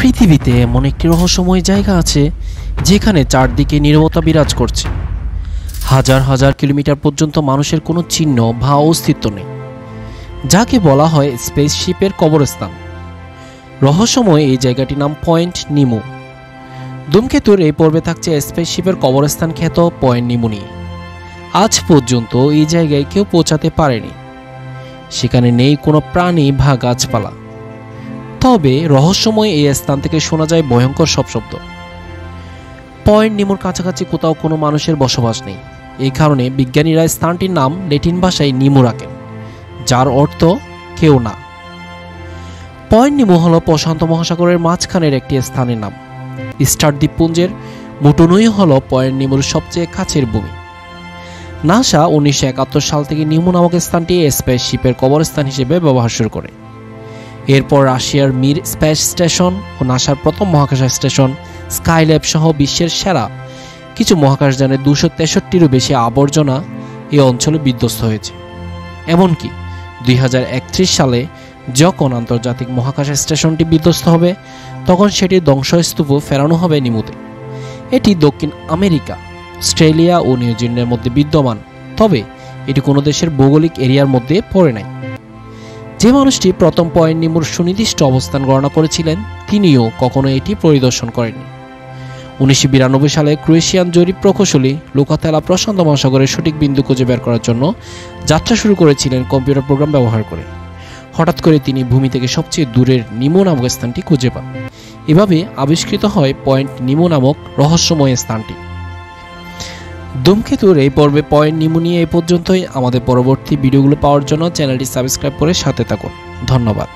পৃথিবীতে এমন একটি রহস্যময় জায়গা আছে যেখানে চারদিকে নীরবতা বিরাজ করছে। হাজার হাজার কিলোমিটার পর্যন্ত মানুষের কোনো চিহ্ন বা অস্তিত্ব নেই, যাকে বলা হয় স্পেসশিপের কবরস্থান। রহস্যময় এই জায়গাটির নাম পয়েন্ট নিমো। ধূমকেতুর এই পর্বে থাকছে স্পেসশিপের কবরস্থান খ্যাত পয়েন্ট নিমো নিয়ে। আজ পর্যন্ত এই জায়গায় কেউ পৌঁছাতে পারেনি। সেখানে নেই কোনো প্রাণী বা গাছপালা, তবে রহস্যময় এই স্থান থেকে শোনা যায় ভয়ঙ্কর সব শব্দ। পয়েন্ট নিমোর কাছাকাছি কোথাও কোনো মানুষের বসবাস নেই। এই কারণে বিজ্ঞানীরা স্থানটির নাম ল্যাটিন ভাষায় নিমো রাখেন, যার অর্থ কেউ না। পয়েন্ট নিমো হল প্রশান্ত মহাসাগরের মাঝখানের একটি স্থানের নাম। স্টার দ্বীপপুঞ্জের মুটুনুই হল পয়েন্ট নিমোর সবচেয়ে কাছের ভূমি। নাসা 1971 সাল থেকে নিমো নামক স্থানটি স্পেসশিপের কবরস্থান হিসেবে ব্যবহার শুরু করে। এরপর রাশিয়ার মির স্পেস স্টেশন ও নাসার প্রথম মহাকাশ স্টেশন স্কাইল্যাব সহ বিশ্বের সেরা কিছু মহাকাশযানের 263টিরও বেশি আবর্জনা এই অঞ্চলে বিধ্বস্ত হয়েছে। এমনকি 2031 সালে যখন আন্তর্জাতিক মহাকাশ স্টেশনটি বিধ্বস্ত হবে, তখন সেটির ধ্বংসস্তূপও ফেরানো হবে নিমোতে। এটি দক্ষিণ আমেরিকা, অস্ট্রেলিয়া ও নিউজিল্যান্ডের মধ্যে বিদ্যমান, তবে এটি কোনো দেশের ভৌগোলিক এরিয়ার মধ্যে পড়ে নাই। যে মানুষটি প্রথম পয়েন্ট নিমোর সুনির্দিষ্ট অবস্থান গণনা করেছিলেন, তিনিও কখনো এটি পরিদর্শন করেননি। 1992 সালে ক্রোয়েশিয়ান জরিপ প্রকৌশলী লুকাতেলা প্রশান্ত মহাসাগরের সঠিক বিন্দু খুঁজে বের করার জন্য যাত্রা শুরু করেছিলেন কম্পিউটার প্রোগ্রাম ব্যবহার করে। হঠাৎ করে তিনি ভূমি থেকে সবচেয়ে দূরের নিমো নামক স্থানটি খুঁজে পান। এভাবে আবিষ্কৃত হয় পয়েন্ট নিমো নামক রহস্যময় স্থানটি। ধূমকেতুর এই পর্বে পয়েন্ট নিমো নিয়ে এই পর্যন্তই। আমাদের পরবর্তী ভিডিওগুলো পাওয়ার জন্য চ্যানেলটি সাবস্ক্রাইব করে সাথে থাকুন। ধন্যবাদ।